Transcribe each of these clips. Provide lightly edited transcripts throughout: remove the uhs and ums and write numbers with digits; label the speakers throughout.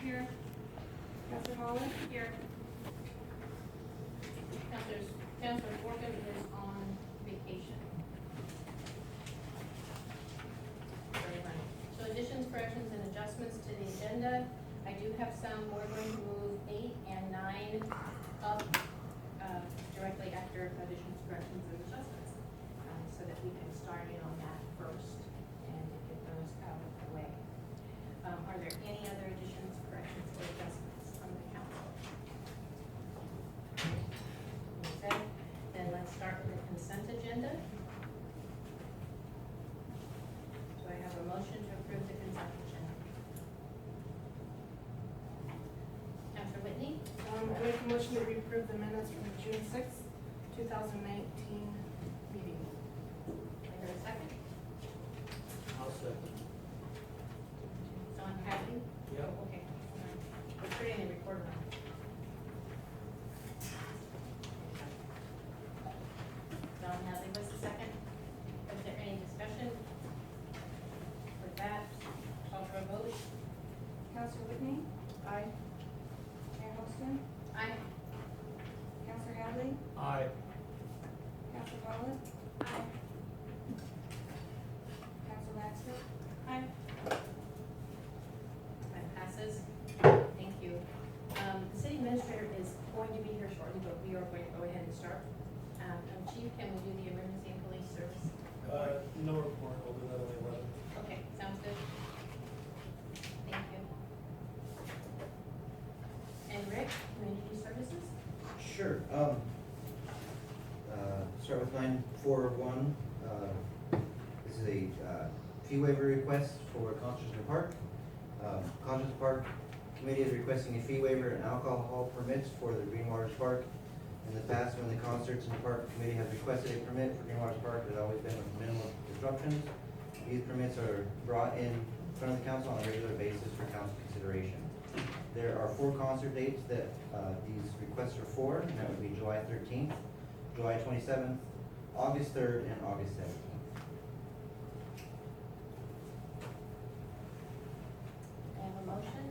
Speaker 1: Here. Counselor Holland? Here.
Speaker 2: Counselor Morgan is on vacation. Very funny. So additions, corrections, and adjustments to the agenda. I do have some. We're going to move 8 and 9 up directly after additions, corrections, and adjustments, so that we can start in on that first and get those out of the way. Are there any other additions, corrections, or adjustments from the council? Okay, then let's start with the consent agenda. Do I have a motion to approve the consent agenda? Counselor Whitney?
Speaker 1: I make a motion to approve the minutes from the June 6th, 2019 meeting.
Speaker 2: Do I hear a second?
Speaker 3: I'll second.
Speaker 2: Don Hadley?
Speaker 3: Yep.
Speaker 2: Okay. We're putting the recorder on. Don Hadley was the second. Is there any discussion? With that, call for a vote.
Speaker 1: Counselor Whitney? Aye. Mayor Holston?
Speaker 2: Aye.
Speaker 1: Counselor Hadley?
Speaker 3: Aye.
Speaker 1: Counselor Holland?
Speaker 2: Aye.
Speaker 1: Counselor Maxfield?
Speaker 2: Aye. That passes. Thank you. The city administrator is going to be here shortly, but we are going to go ahead and start. Chief, can we do the emergency and police service?
Speaker 3: No report, we'll do that on the 11th.
Speaker 2: Okay, sounds good. Thank you. And Rick, community services?
Speaker 4: Sure. Start with 941. This is a fee waiver request for Concerts in the Park. Concerts in the Park Committee is requesting a fee waiver and alcohol permits for the Green Waters Park. In the past, when the Concerts in the Park Committee has requested a permit for Green Waters Park, it has always been with minimal disruptions. These permits are brought in front of the council on a regular basis for council consideration. There are 4 concert dates that these requests are for, and that would be July 13th, July 27th, August 3rd, and August 17th.
Speaker 2: I have a motion.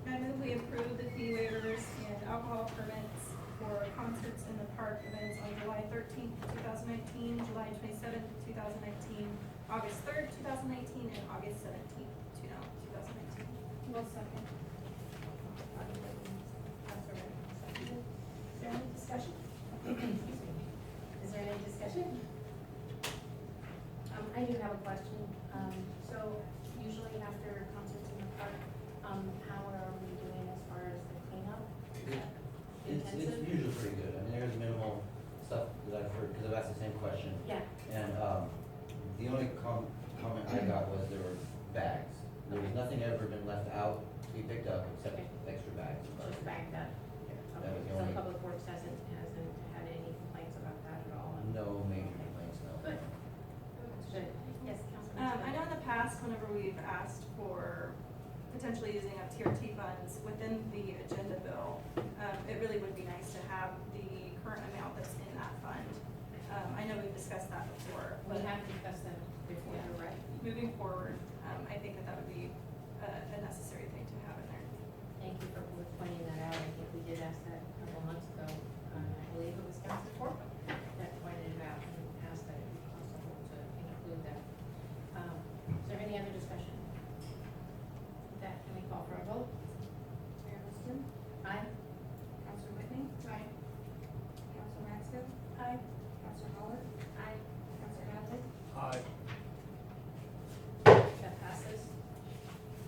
Speaker 5: I move we approve the fee waivers and alcohol permits for concerts in the park events on July 13th, 2019, July 27th, 2019, August 3rd, 2019, and August 17th, 2019.
Speaker 1: One second.
Speaker 2: Is there any discussion? Is there any discussion? I do have a question. So usually after concerts in the park, how are we doing as far as the cleanup?
Speaker 4: It's usually pretty good. I mean, there's minimal stuff that I've heard, because I've asked the same question.
Speaker 2: Yeah.
Speaker 4: And the only comment I got was there were bags. There was nothing ever been left out to be picked up except extra bags.
Speaker 2: Just bagged up.
Speaker 4: That was the
Speaker 2: So
Speaker 4: only,
Speaker 2: Public Works hasn't had any complaints about that at all?
Speaker 4: no major complaints, no.
Speaker 2: Good. Good. Yes, Councilman.
Speaker 5: I know in the past, whenever we've asked for potentially using up TRT funds within the agenda bill, it really would be nice to have the current amount that's in that fund. I know we've discussed that before,
Speaker 2: We
Speaker 5: but
Speaker 2: have discussed that before, you're right.
Speaker 5: moving forward, I think that would be a necessary thing to have in there.
Speaker 2: Thank you for pointing that out. I think we did ask that a couple months ago. I believe it was Councilor Corcoran that pointed it out and asked that it be possible to include that. Is there any other discussion? With that, can we call for a vote?
Speaker 1: Mayor Holston?
Speaker 2: Aye.
Speaker 1: Counselor Whitney? Aye. Counselor Maxfield?
Speaker 5: Aye.
Speaker 1: Counselor Holland?
Speaker 2: Aye.
Speaker 1: Counselor Hadley?
Speaker 3: Aye.
Speaker 2: That passes.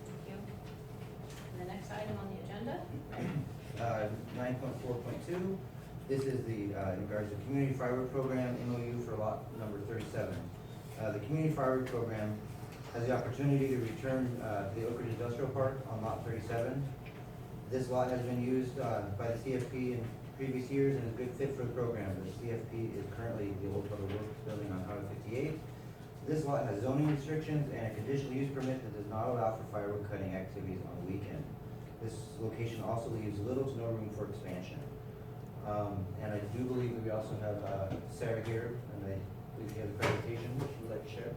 Speaker 2: Thank you. And the next item on the agenda?
Speaker 4: 9.4.2, this is the, in regards to Community Firework Program MOU for lot number 37. The Community Firework Program has the opportunity to return to the Oakridge Industrial Park on lot 37. This lot has been used by the CFP in previous years and is a good fit for the program. The CFP is currently the old Public Works building on Highway 58. This lot has zoning restrictions and a conditional use permit that does not allow for firework cutting activities on the weekend. This location also leaves little to no room for expansion. And I do believe that we also have Sarah here, and I believe she has a presentation she would like to share.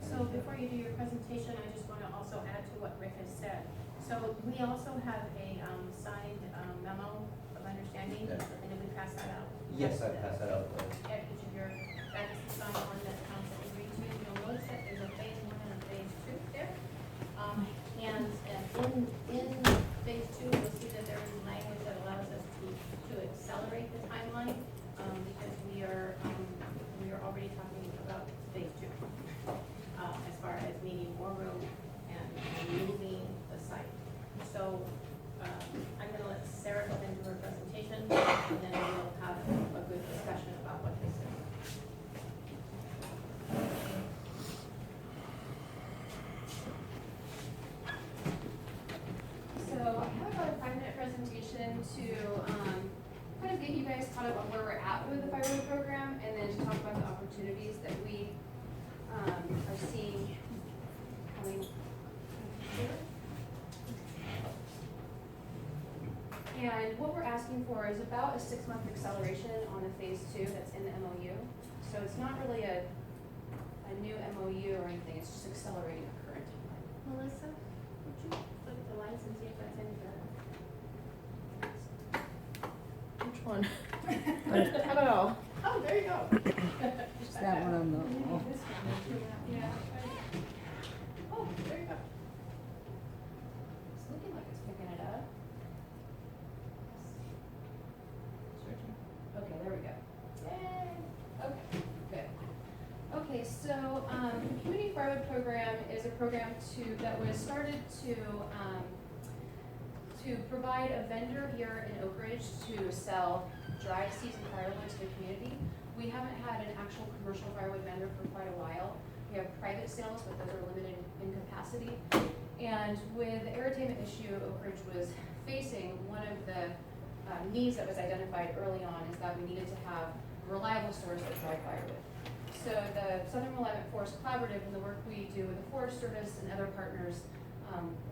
Speaker 2: So before you do your presentation, I just want to also what Rick has said. So we also have a signed memo of understanding,
Speaker 4: Yeah.
Speaker 2: and then we pass that out.
Speaker 4: Yes, I passed that out.
Speaker 2: At each of your, that is the signed one that council agreed to. You'll notice that there's a phase 1 and a phase 2 there. And in phase 2, you'll see that there is language that allows us to accelerate the timeline, because we are already talking about phase 2, as far as needing more room and moving the site. So, I'm gonna let Sarah go into her presentation, and then we'll have a good discussion about what this is.
Speaker 6: So I have about a 5-minute presentation to kind of get you guys caught up on where we're at with the firewood program, and then to talk about the opportunities that we are seeing coming here. And what we're asking for is about a 6-month acceleration on the phase 2 that's in the MOU. So it's not really a new MOU or anything, it's just accelerating a current timeline.
Speaker 2: Melissa, would you look at the lights and see if that's any better?
Speaker 7: Which one?
Speaker 2: How about all? Oh, there you go.
Speaker 7: Just that one on the wall.
Speaker 6: Yeah.
Speaker 2: Oh, there you go.
Speaker 6: It's looking like it's picking it up. Searching. Okay, there we go. Yay. Okay, good. Okay, so, the Community Firewood Program is a program that was started to provide a vendor here in Oakridge to sell dry season firewood to the community. We haven't had an actual commercial firewood vendor for quite a while. We have private sales, but those are limited in capacity. And with the airtainment issue Oakridge was facing, one of the needs that was identified early on is that we needed to have a reliable source of dry firewood. So the Southern Willamette Forest Collaborative and the work we do with the Forest Service and other partners,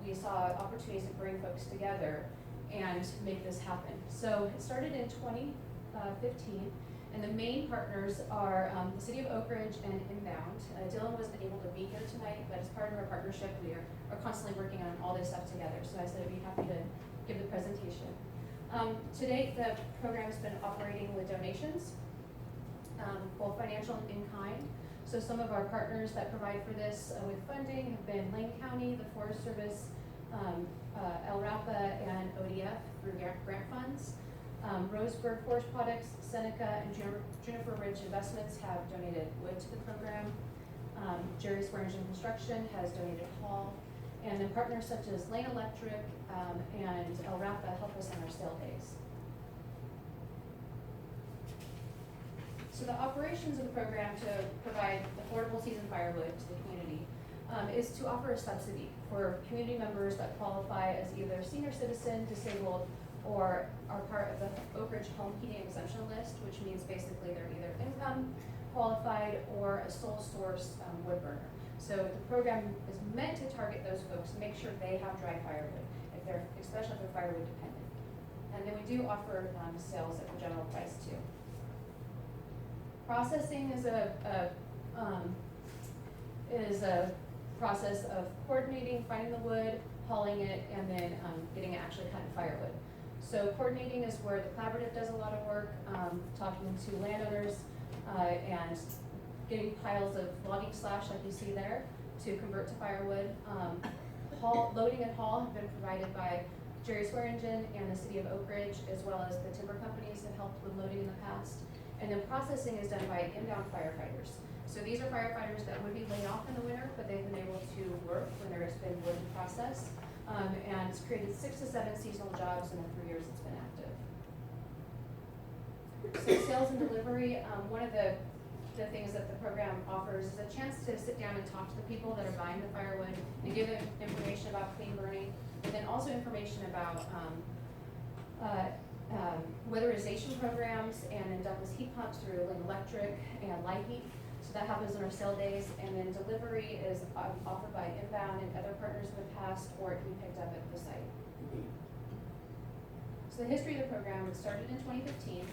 Speaker 6: we saw opportunities to bring folks together and make this happen. So it started in 2015, and the main partners are the City of Oakridge and Inbound. Dylan wasn't able to be here tonight, but as part of our partnership, we are constantly working on all this stuff together. So I said I'd be happy to give the presentation. To date, the program's been operating with donations, both financial and in-kind. So some of our partners that provide for this with funding have been Lane County, the Forest Service, LRAPA, and ODF through grant funds. Roseburg Forest Products, Seneca, and Juniper Ridge Investments have donated wood to the program. Jerry Swearingen Construction has donated hall. And then partners such as Lane Electric and LRAPA help us on our sale days. So the operations of the program to provide affordable season firewood to the community is to offer a subsidy for community members that qualify as either senior citizen, disabled, or are part of the Oakridge home heating exemption list, which means basically they're either income qualified or a sole source wood burner. So the program is meant to target those folks, make sure they have dry firewood, especially if they're firewood dependent. And then we do offer sales at the general price too. Processing is a process of coordinating, finding the wood, hauling it, and then getting it actually cut in firewood. So coordinating is where the collaborative does a lot of work, talking to landowners and getting piles of logging slash like you see there to convert to firewood. Loading and haul have been provided by Jerry Swearingen and the City of Oakridge, as well as the timber companies that helped with loading in the past. And then processing is done by inbound firefighters. So these are firefighters that would be laid off in the winter, but they've been able to work when there has been wood to process. And it's created 6 to 7 seasonal jobs in the 3 years it's been active. So sales and delivery, one of the things that the program offers is a chance to sit down and talk to the people that are buying the firewood and give them information about clean burning, but then also information about weatherization programs and then ductless heat pumps through Lane Electric and Light Heat. So that happens on our sale days, and then delivery is offered by Inbound and other partners in the past, or it can be picked up at the site. So the history of the program, it started in 2015.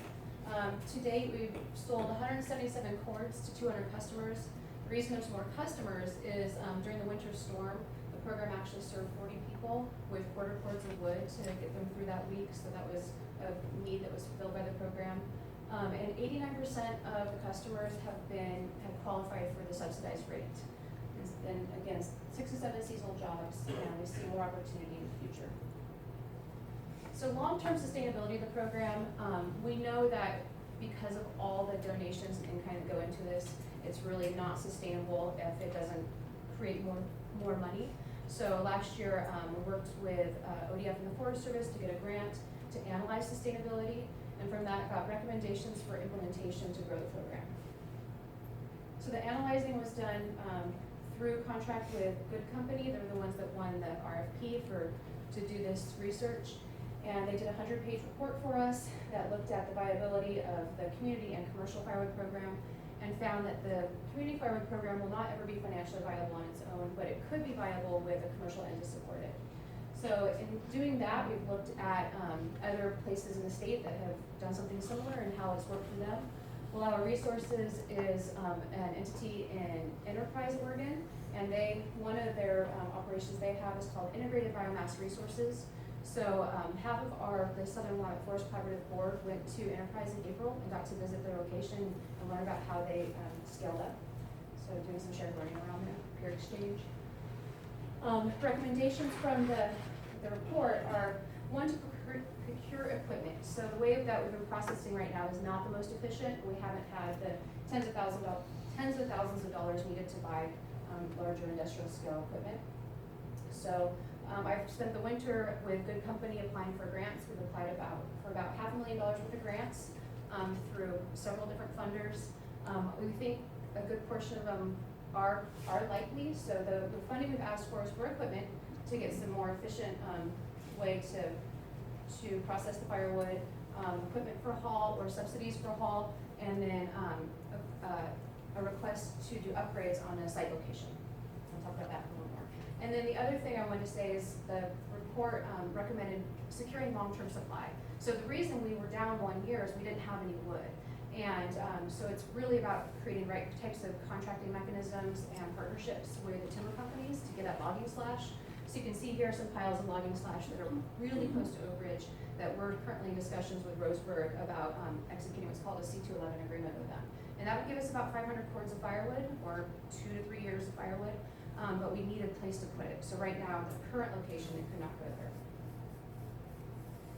Speaker 6: To date, we've sold 177 cords to 200 customers. The reason there's more customers is during the winter storm, the program actually served 40 people with quarter cords of wood to get them through that week, so that was a need that was fulfilled by the program. And 89% of the customers have qualified for the subsidized rate. And again, 6 to 7 seasonal jobs, and we see more opportunity in the future. So long-term sustainability of the program, we know that because of all the donations and kind of go into this, it's really not sustainable if it doesn't create more money. So last year, we worked with ODF and the Forest Service to get a grant to analyze sustainability, and from that got recommendations for implementation to grow the program. So the analyzing was done through contract with Good Company. They're the ones that won the RFP to do this research. And they did a 100-page report for us that looked at the viability of the community and commercial firewood program, and found that the community firewood program will not ever be financially viable on its own, but it could be viable with a commercial end to support it. So in doing that, we've looked at other places in the state that have done something similar and how it's worked for them. Well, our resources is an entity in Enterprise, Oregon, and one of their operations they have is called Integrated Biomass Resources. So half of the Southern Willamette Forest Collaborative Board went to Enterprise in April and got to visit their location and learn about how they scaled up. So doing some shared learning around there, peer exchange. Recommendations from the report are, one, to procure equipment. So the way that we've been processing right now is not the most efficient. We haven't had the tens of thousands of dollars needed to buy larger industrial scale equipment. So I've spent the winter with Good Company applying for grants. We've applied for about $500,000 worth of grants through several different funders. We think a good portion of them are likely. So the funding we've asked for is for equipment to get some more efficient way to process the firewood, equipment for haul or subsidies for haul, and then a request to do upgrades on a site location. I'll talk about that a little more. And then the other thing I wanted to say is the report recommended securing long-term supply. So the reason we were down 1 year is we didn't have any wood. And so it's really about creating right types of contracting mechanisms and partnerships with the timber companies to get that logging slash. So you can see here some piles of logging slash that are really close to Oakridge that we're currently in discussions with Roseburg about executing what's called a C211 agreement with them. And that would give us about 500 cords of firewood, or 2 to 3 years of firewood, but we need a place to put it. So right now, the current location, it could not go there.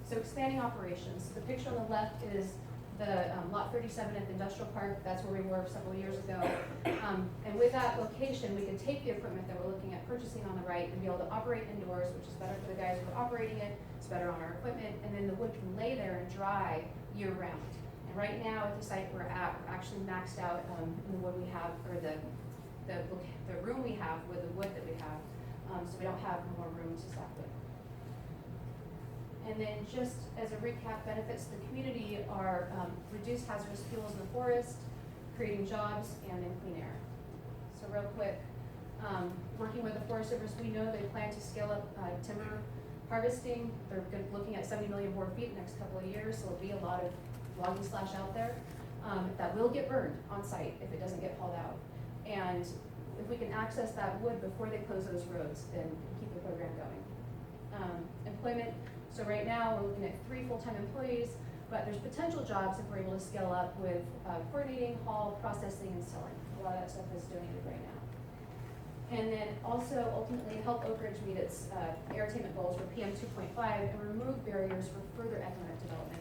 Speaker 6: So expanding operations. The picture on the left is the lot 37 at the industrial park. That's where we were several years ago. And with that location, we can take the equipment that we're looking at purchasing on the right and be able to operate indoors, which is better for the guys who are operating it. It's better on our equipment. And then the wood can lay there and dry year round. And right now at the site we're at, we're actually maxed out in the wood we have, or the room we have with the wood that we have. So we don't have more room to stack with. And then just as a recap, benefits to the community are reduced hazardous fuels in the forest, creating jobs, and then clean air. So real quick, working with the Forest Service, we know they plan to scale up timber harvesting. They're looking at 70 million board feet in the next couple of years, so there'll be a lot of logging slash out there that will get burned on site if it doesn't get hauled out. And if we can access that wood before they close those roads, then keep the program going. Employment. So right now, we're looking at 3 full-time employees, but there's potential jobs if we're able to scale up with coordinating, haul, processing, and selling. A lot of that stuff is donated right now. And then also, ultimately, help Oakridge meet its air attainment goals for PM 2.5 and remove barriers for further economic development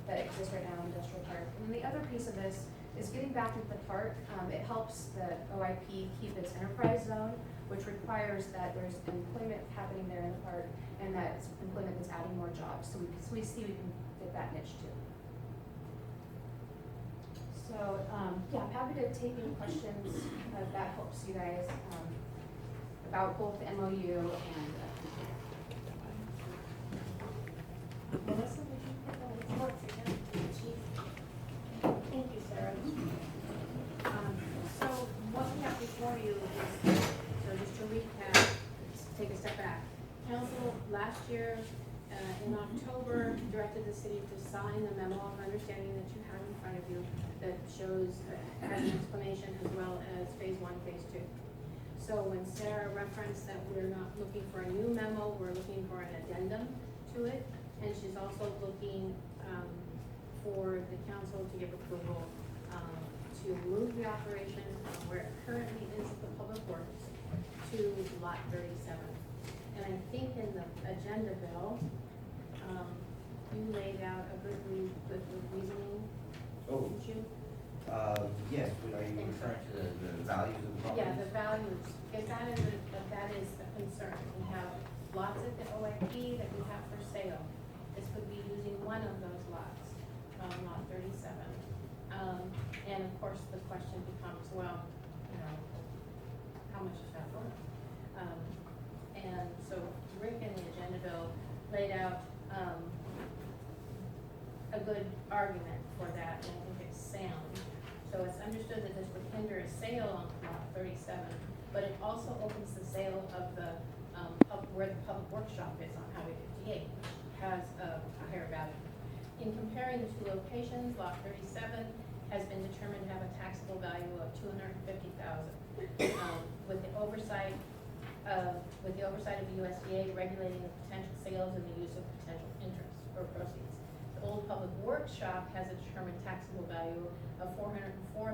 Speaker 6: that exist right now in Industrial Park. And then the other piece of this is getting back into the park. It helps the OIP keep its enterprise zone, which requires that there's employment happening there in the park, and that it's employment that's adding more jobs. So we see we can get that niche too. So yeah, I'm happy to take any questions if that helps you guys about both the MOU and
Speaker 1: Melissa, would you put the reports again? Chief? Thank you, Sarah. So what we have before you is, so just to recap, just take a step back. Council last year, in October, directed the city to sign the memo of understanding that you have in front of you that shows, has an explanation as well as phase 1, phase 2. So when Sarah referenced that we're not looking for a new memo, we're looking for an addendum to it. And she's also looking, for the council to give approval, to move the operation from where it currently is at the Public Works to lot 37. And I think in the agenda bill, you laid out a good reasoning,
Speaker 4: Oh,
Speaker 1: didn't you?
Speaker 4: yes, are you referring to the values of the property?
Speaker 1: Yeah, the values, if that is a concern, we have lots at the OIP that we have for sale. This would be using one of those lots, lot 37. And of course, the question becomes, well, you know, how much is that worth? And so Rick in the agenda bill laid out, a good argument for that, and I think it's sound. So it's understood that this would hinder a sale on lot 37, but it also opens the sale of the, where the public workshop is on Highway 58, which has a higher value. In comparing the two locations, lot 37 has been determined to have a taxable value of $250,000. With the oversight of the USDA regulating the potential sales and the use of potential interest or proceeds. The old public workshop has a determined taxable value of $404,459,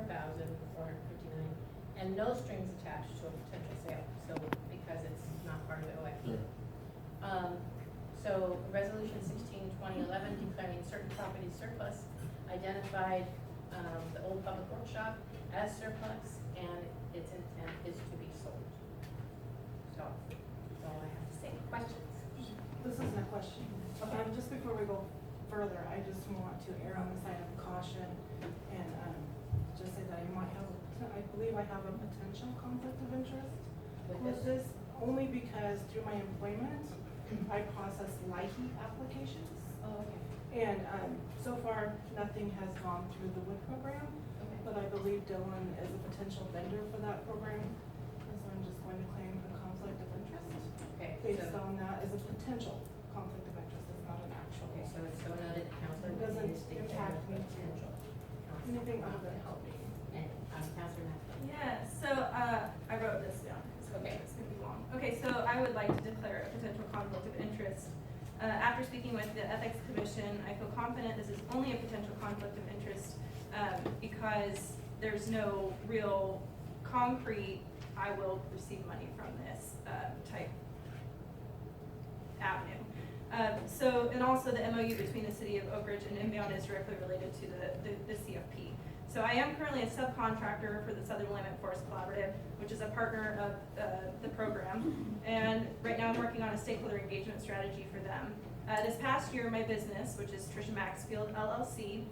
Speaker 1: and no strings attached to a potential sale, so because it's not part of the OIP. So resolution 16/2011 declaring certain property surplus identified the old public workshop as surplus, and its intent is to be sold. So that's all I have to say. Questions?
Speaker 8: This isn't a question. Just before we go further, I just want to err on the side of caution and just say that I believe I have a potential conflict of interest with this, only because through my employment, I process LIHEAP applications.
Speaker 1: Oh, okay.
Speaker 8: And so far, nothing has gone through the WOOD program,
Speaker 1: Okay.
Speaker 8: but I believe Dylan is a potential vendor for that program. And so I'm just going to claim a conflict of interest
Speaker 1: Okay,
Speaker 8: based
Speaker 1: so,
Speaker 8: on that as a potential conflict of interest, it's not an actual.
Speaker 1: okay, so it's so noted, the counselor.
Speaker 8: It doesn't
Speaker 1: is declared
Speaker 8: impact me.
Speaker 1: potential.
Speaker 8: Anything other than helping.
Speaker 1: And, Counselor Matthews.
Speaker 5: Yeah, so, I wrote this down, so
Speaker 1: Okay.
Speaker 5: it's gonna be long. Okay, so I would like to declare a potential conflict of interest. After speaking with the Ethics Commission, I feel confident this is only a potential conflict of interest, because there's no real concrete, I will receive money from this, type avenue. So, and also the MOU between the city of Oakridge and Inbound is directly related to the CFP. So I am currently a subcontractor for the Southern Willamette Forest Collaborative, which is a partner of the program. And right now I'm working on a stakeholder engagement strategy for them. This past year, my business, which is Trisha Maxfield LLC,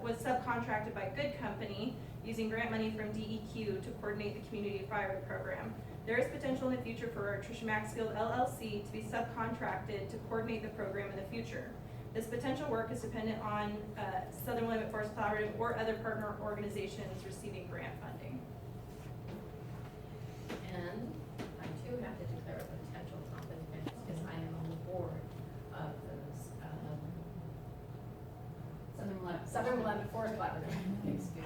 Speaker 5: was subcontracted by Good Company using grant money from DEQ to coordinate the community firewood program. There is potential in the future for Trisha Maxfield LLC to be subcontracted to coordinate the program in the future. This potential work is dependent on Southern Willamette Forest Collaborative or other partner organizations receiving grant funding.
Speaker 1: And I too have to declare a potential conflict of interest because I am on the board of this, Southern Willamette Forest Collaborative, excuse me.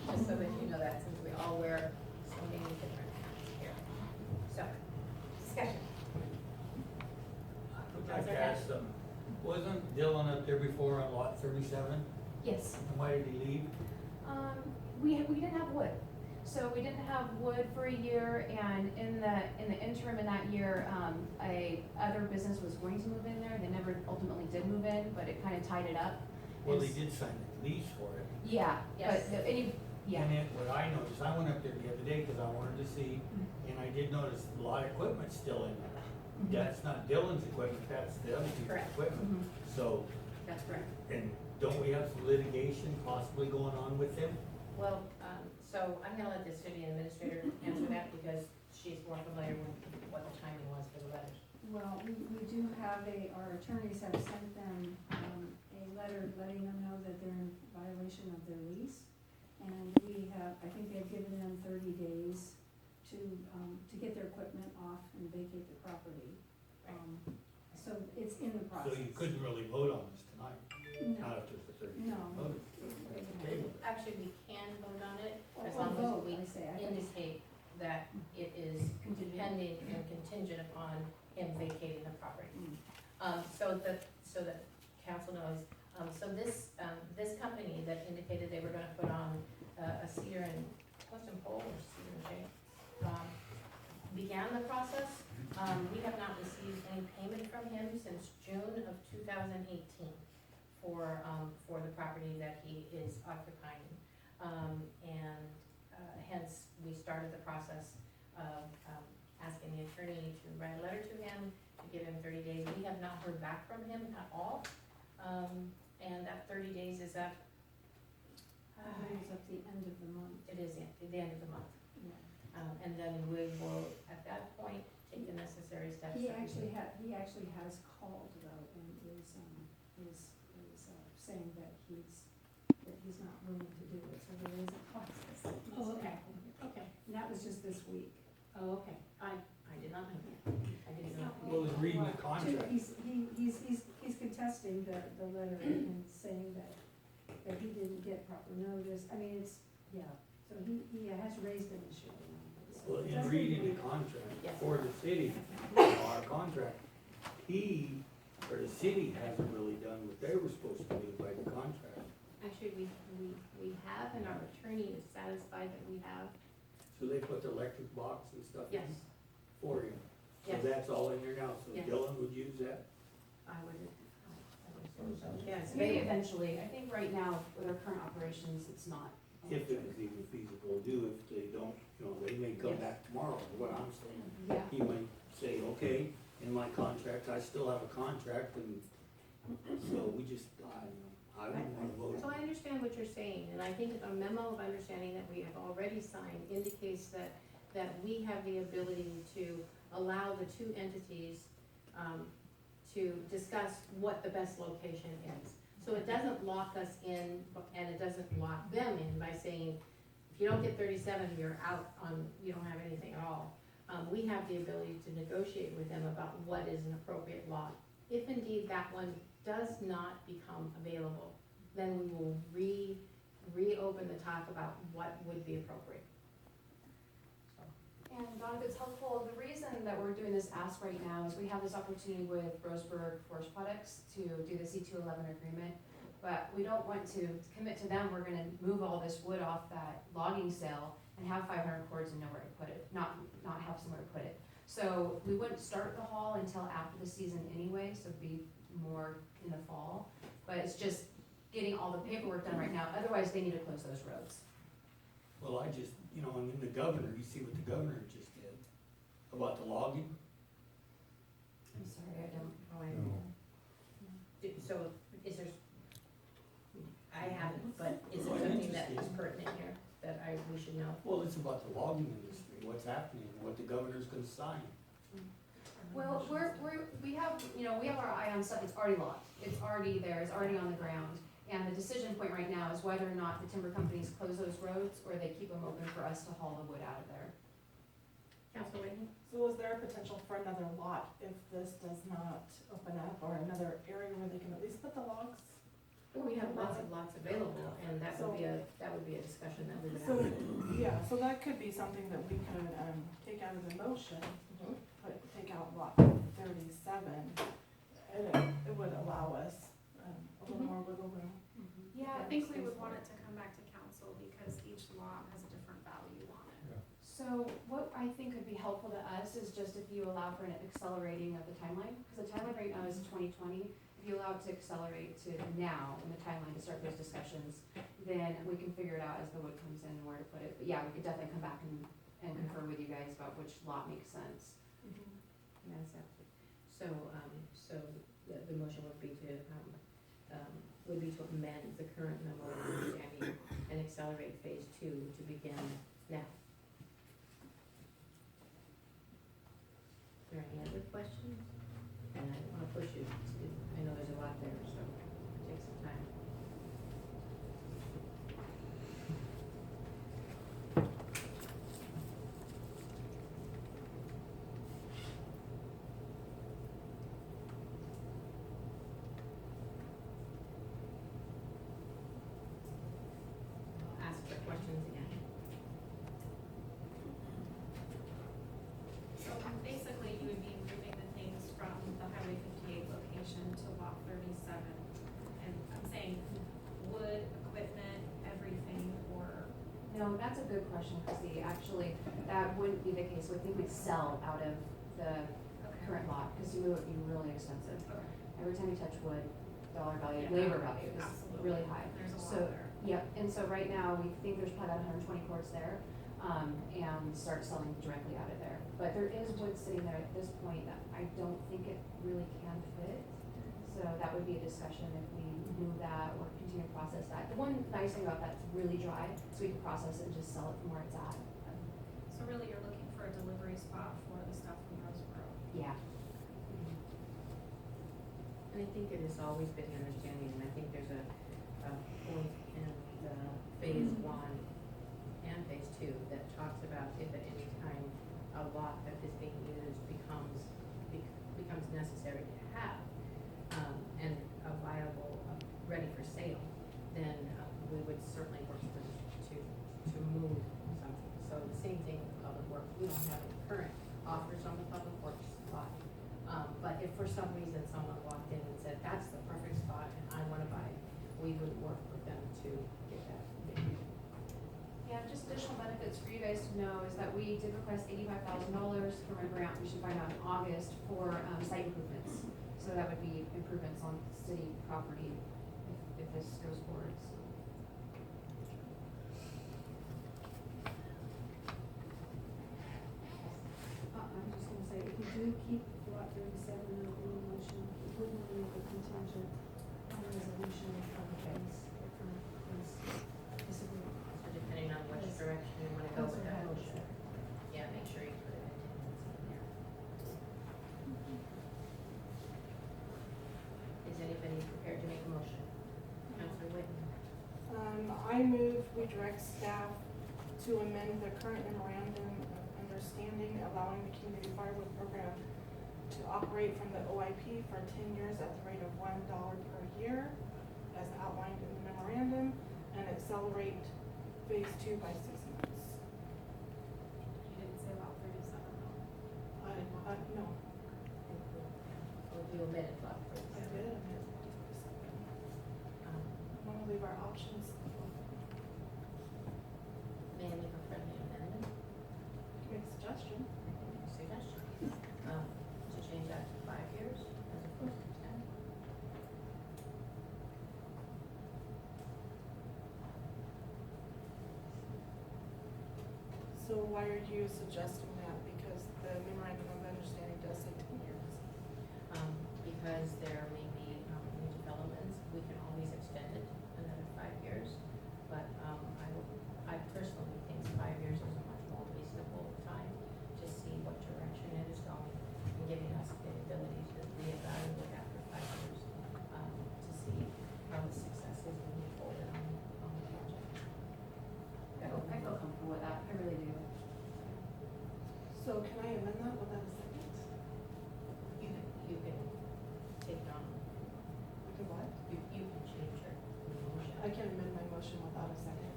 Speaker 1: Just so that you know that, since we all wear so many different hats here. So, discussion.
Speaker 3: I'd like to ask them, wasn't Dylan up there before on lot 37?
Speaker 2: Yes.
Speaker 3: And why did he leave?
Speaker 6: We didn't have wood. So we didn't have wood for a year, and in the interim in that year, a other business was going to move in there. They never ultimately did move in, but it kind of tied it up.
Speaker 3: Well, he did sign a lease for it.
Speaker 6: Yeah,
Speaker 2: Yes.
Speaker 6: but yeah.
Speaker 3: And what I noticed, I went up there the other day because I wanted to see, and I did notice a lot of equipment still in there. That's not Dylan's equipment, that's the other people's
Speaker 2: Correct.
Speaker 3: equipment. So,
Speaker 2: That's correct.
Speaker 3: and don't we have some litigation possibly going on with him?
Speaker 1: Well, so I'm gonna let the city administrator answer that because she's more familiar with what the timing was for the letters.
Speaker 7: Well, we do have our attorneys have sent them, a letter letting them know that they're in violation of their lease. And we have, I think they've given them 30 days to get their equipment off and vacate the property. So it's in the
Speaker 3: So
Speaker 7: process.
Speaker 3: you couldn't really vote on this tonight,
Speaker 7: No,
Speaker 3: not after the 30
Speaker 7: no.
Speaker 3: voted. Table it.
Speaker 1: Actually, we can vote on it as
Speaker 7: Or
Speaker 1: long
Speaker 7: vote,
Speaker 1: as we
Speaker 7: I say. I think-
Speaker 1: indicate that
Speaker 2: contingent upon him vacating the property. So that council knows, so this company that indicated they were gonna put on a cedar and, what's in pole or cedar and shade, began the process. We have not received any payment from him since June of 2018 for the property that he is occupying. Hence, we started the process of asking the attorney to write a letter to him, to give him 30 days. We have not heard back from him at all, and that 30 days is up.
Speaker 7: It's at the end of the month.
Speaker 2: It is at the end of the month.
Speaker 7: Yeah.
Speaker 2: And then we will, at that point, take the necessary steps.
Speaker 7: He
Speaker 2: that we
Speaker 7: actually
Speaker 2: need.
Speaker 7: he actually has called though, and is saying that he's not willing to do it, so there is a process. that needs
Speaker 2: Oh,
Speaker 7: to
Speaker 2: okay.
Speaker 7: happen.
Speaker 2: Okay.
Speaker 7: And that was just this week.
Speaker 2: Oh, okay. I did not know that. I didn't know.
Speaker 3: Well, it's reading the contract.
Speaker 7: He's contesting the letter and saying that he didn't get proper notice. I mean, it's, yeah, so he has raised an issue. So
Speaker 3: Well, in
Speaker 7: just
Speaker 3: reading
Speaker 7: read
Speaker 3: the
Speaker 7: it.
Speaker 3: contract
Speaker 2: Yes.
Speaker 3: for the city, our contract, the city hasn't really done what they were supposed to do by the contract.
Speaker 2: Actually, we have, and our attorney is satisfied that we have.
Speaker 3: So they put the electric box and stuff in
Speaker 2: Yes,
Speaker 3: for you. So
Speaker 2: Yes.
Speaker 3: that's all in there now, so
Speaker 2: Yes.
Speaker 3: Dylan would use that?
Speaker 2: I would assume so. Yes.
Speaker 6: Maybe eventually, I think right now, with our current operations, it's not.
Speaker 3: If it was even feasible to do, if they don't, they may come
Speaker 2: Yes.
Speaker 3: back tomorrow, is what I'm saying.
Speaker 6: Yeah.
Speaker 3: He might say, okay, in my contract, I still have a contract, and so we just, I wouldn't wanna vote.
Speaker 2: So I understand what you're saying, and I think a memo of understanding that we have already signed indicates that we have the ability to allow the two entities to discuss what the best location is. So it doesn't lock us in, and it doesn't lock them in by saying, if you don't get 37, you're out on, you don't have anything at all. We have the ability to negotiate with them about what is an appropriate lot. If indeed that one does not become available, then we will reopen the talk about what would be appropriate.
Speaker 6: And Don, if it's helpful, the reason that we're doing this ask right now is we have this opportunity with Roseburg Forest Products to do the C211 agreement, but we don't want to commit to them, we're gonna move all this wood off that logging sale and have 500 cords and nowhere to put it, not have somewhere to put it. So we wouldn't start the haul until after the season anyway, so it'd be more in the fall, but it's just getting all the paperwork done right now, otherwise they need to close those roads.
Speaker 3: Well, I just, and then the governor, you see what the governor just did about the logging?
Speaker 2: I'm sorry, I don't, so is there, I haven't, but is there something that is pertinent here that we should know?
Speaker 3: Well, it's about the logging industry, what's happening, what the governor's gonna sign.
Speaker 6: Well, we have our eye on stuff that's already locked, it's already there, it's already on the ground. And the decision point right now is whether or not the timber companies close those roads or they keep them open for us to haul the wood out of there.
Speaker 2: Council Whitney?
Speaker 8: So is there a potential for another lot if this does not open up, or another area where they can at least put the logs?
Speaker 2: We have lots of lots available, and that would be a discussion that we would
Speaker 8: So,
Speaker 2: have.
Speaker 8: yeah, so that could be something that we could, take out of the motion,
Speaker 2: Mhm.
Speaker 8: take out lot 37, and it would allow us, a little more wiggle room.
Speaker 5: Yeah, I think we would want it to come back to council because each lot has a different value on it.
Speaker 6: So what I think could be helpful to us is just if you allow for an accelerating of the timeline, because the timeline right now is 2020. If you allow it to accelerate to now in the timeline to start those discussions, then we can figure it out as the wood comes in and where to put it. But yeah, we could definitely come back and confer with you guys about which lot makes sense.
Speaker 2: Yes, absolutely. So the motion would be to amend the current memo of understanding and accelerate phase 2 to begin now. Are there any other questions? And I don't wanna push you I know there's a lot there, so take some time. I'll ask for questions again.
Speaker 5: So basically, you
Speaker 6: that's a good question, Chrissy. Actually, that wouldn't be the case. We think we'd sell out of the current lot, because it would be really expensive.
Speaker 5: Okay.
Speaker 6: Every time you touch wood, dollar value,
Speaker 5: Yeah.
Speaker 6: labor value is
Speaker 5: Absolutely.
Speaker 6: really high.
Speaker 5: There's a lot
Speaker 6: So,
Speaker 5: there.
Speaker 6: yep, and so right now, we think there's probably about 120 cords there, and start selling directly out of there. But there is wood sitting there at this point that I don't think it really can fit. So that would be a discussion if we move that or continue to process that. The one nice thing about that's really dry, so we can process it and just sell it from where it's at.
Speaker 5: So really, you're looking for a delivery spot for the stuff from Roseboro.
Speaker 6: Yeah.
Speaker 2: And I think it has always been the understanding, and I think there's a point in the phase one and phase two that talks about if at any time a lot that is being used becomes necessary to have, and a viable, ready for sale, then we would certainly work to move something. So the same thing with public works, we don't have any current offers on the public works lot. But if for some reason someone walked in and said, that's the perfect spot and I wanna buy it, we would work with them to get that.
Speaker 6: Yeah, just additional benefits for you guys to know is that we did request $85,000 from a grant we should find out in August for site improvements. So that would be improvements on city property if this goes forward, so.
Speaker 7: I'm just gonna say, if you do keep lot 37 in the motion, it wouldn't leave a contingent on resolution of the case, the current case disagreement.
Speaker 2: So depending on which direction you wanna go with that motion, yeah, make sure you put an attendance in there. Is anybody prepared to make a motion? Counselor Whitten?
Speaker 8: I move we direct staff to amend the current memorandum of understanding allowing the community firewood program to operate from the OIP for 10 years at the rate of $1 per year, as outlined in the memorandum, and accelerate phase 2 by 6 months.
Speaker 5: You didn't say about 37, though.
Speaker 8: No,
Speaker 2: Or we omitted lot
Speaker 8: I
Speaker 2: 37.
Speaker 8: did, I meant 37.
Speaker 2: Um,
Speaker 8: I want to leave our options.
Speaker 2: May I make a friendly amendment?
Speaker 8: Make a suggestion.
Speaker 2: Suggestion, to change that to 5 years as opposed to 10.
Speaker 8: So why are you suggesting that? Because the memorandum of understanding does say 10 years.
Speaker 2: Because there may be, new developments, we can always extend it another 5 years. But, I personally think 5 years is a much more reasonable time to see what direction it is going and giving us the ability to reevaluate after 5 years, to see how the success is moving forward on the project.
Speaker 6: I feel comfortable with that, I really do.
Speaker 8: So can I amend that without a second?
Speaker 2: You can take it on,
Speaker 8: Okay, what?
Speaker 2: you can change your motion.
Speaker 8: I can amend my motion without a second.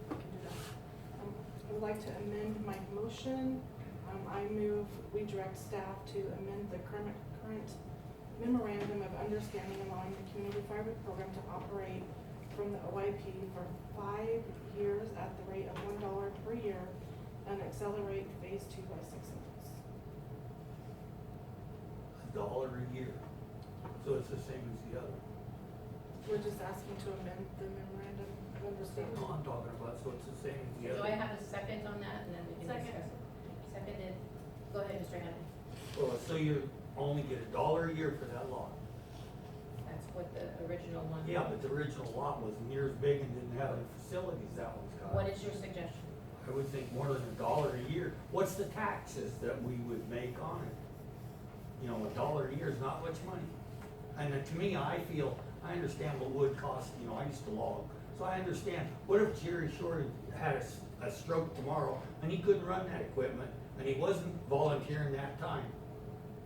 Speaker 8: I can do that. I would like to amend my motion. I move we direct staff to amend the current memorandum of understanding allowing the community firewood program to operate from the OIP for 5 years at the rate of $1 per year and accelerate phase 2 by 6 months.
Speaker 3: $1 a year, so it's the same as the other.
Speaker 8: We're just asking to amend the memorandum of understanding.
Speaker 3: No, I'm talking about, so it's the same as the
Speaker 2: Do
Speaker 3: other.
Speaker 2: I have a second on that, and then we can
Speaker 5: Second.
Speaker 2: discuss it? Seconded, go ahead, Mr. Henry.
Speaker 3: Well, so you only get $1 a year for that lot.
Speaker 2: That's what the original one.
Speaker 3: Yeah, but the original lot was near as big and didn't have any facilities that one's got.
Speaker 2: What is your suggestion?
Speaker 3: I would think more than $1 a year. What's the taxes that we would make on it? You know, $1 a year is not much money. And to me, I feel, I understand what wood costs, you know, I used to log. So I understand, what if Jerry Shore had a stroke tomorrow and he couldn't run that equipment and he wasn't volunteering that time?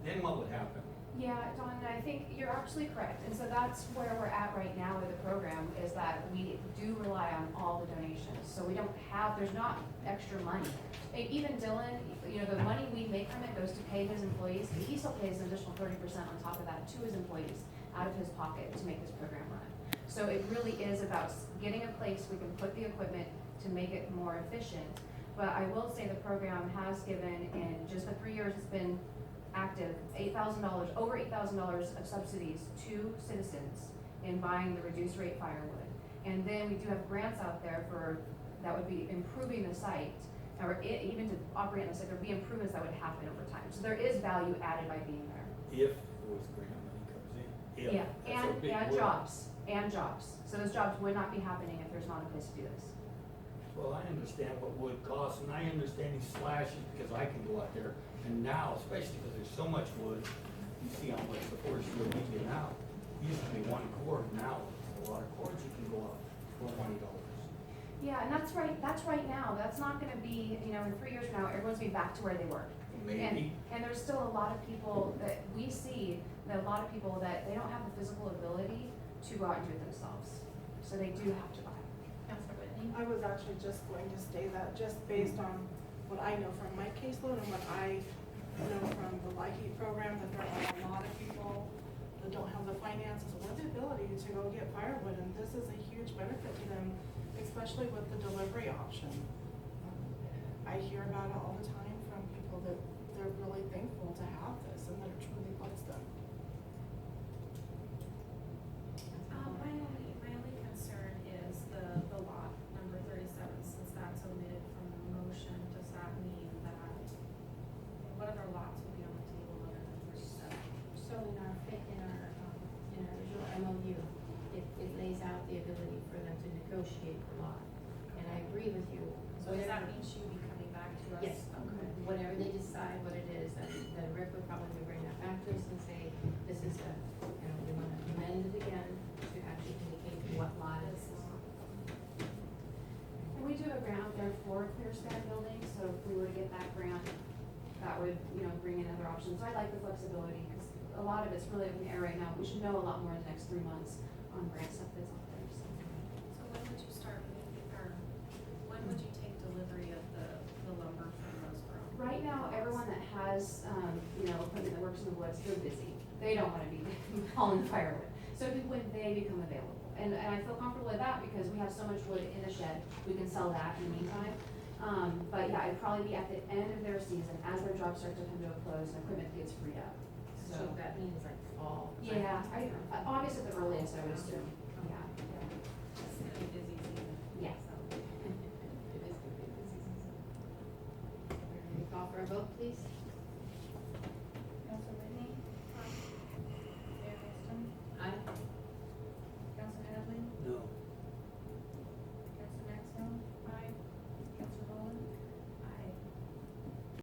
Speaker 3: Then what would happen?
Speaker 6: Yeah, Dawn, I think you're absolutely correct, and so that's where we're at right now with the program, is that we do rely on all the donations, so we don't have, there's not extra money. Even Dylan, you know, the money we make from it goes to pay his employees, and he still pays an additional 30% on top of that to his employees out of his pocket to make this program run. So it really is about getting a place we can put the equipment to make it more efficient. But I will say the program has given, in just the 3 years it's been active, $8,000, over $8,000 of subsidies to citizens in buying the reduced rate firewood. And then we do have grants out there that would be improving the site, or even to operate in the site, there'd be improvements that would happen over time. So there is value added by being there.
Speaker 3: If those grant money comes in. If.
Speaker 6: Yeah,
Speaker 3: That's a big
Speaker 6: and
Speaker 3: word.
Speaker 6: jobs. So those jobs would not be happening if there's not a place to do this.
Speaker 3: Well, I understand what wood costs, and I understand these slashes, because I can go out there, and now, especially because there's so much wood, you see how much the forest will give you now. Used to be one cord, now, a lot of cords, you can go up for $20.
Speaker 6: Yeah, and that's right now. That's not gonna be, in 3 years from now, everyone's gonna be back to where they were.
Speaker 3: Maybe.
Speaker 6: And there's still a lot of people that we see, that a lot of people that they don't have the physical ability to go out and do it themselves. So they do have to buy.
Speaker 2: Counselor Whitney?
Speaker 8: I was actually just going to say that, just based on what I know from my caseload and what I know from the LIHEAP program, that there are a lot of people that don't have the finances or the ability to go get firewood, and this is a huge benefit to them, especially with the delivery option. I hear about it all the time from people that they're really thankful to have this and that it truly bless them.
Speaker 5: My only concern is the lot number 37, since that's omitted from the motion, does that mean that, what other lots would be on the table other than 37?
Speaker 1: So in our original MOU, it lays out the ability for them to negotiate the lot. And I agree with you.
Speaker 5: So does that mean she would be coming back to us?
Speaker 1: Yes,
Speaker 5: Okay.
Speaker 1: whatever they decide what it is, then Rick would probably bring that back to us and say, this is we want to amend it again to actually indicate what lot it is.
Speaker 6: And we do have a grant out there for clear span buildings, so if we were to get that grant, that would, bring in other options. So I like the flexibility, because a lot of it's really up in the air right now. We should know a lot more in the next 3 months on grant stuff that's out there, so.
Speaker 5: So when would you start, or when would you take delivery of the lumber from Roseboro?
Speaker 6: Right now, everyone that has, equipment that works in the woods, they're busy. They don't wanna be hauling firewood. So when they become available. And I feel comfortable with that because we have so much wood in the shed, we can sell that in the meantime. But yeah, it'd probably be at the end of their season, as their jobs start to come to a close and equipment gets freed up.
Speaker 1: So that means like fall.
Speaker 6: Yeah, August at the earliest, I would assume, yeah.
Speaker 5: It's gonna be busy season.
Speaker 6: Yeah.
Speaker 1: So, it is gonna be a busy season. Ready to call for a vote, please?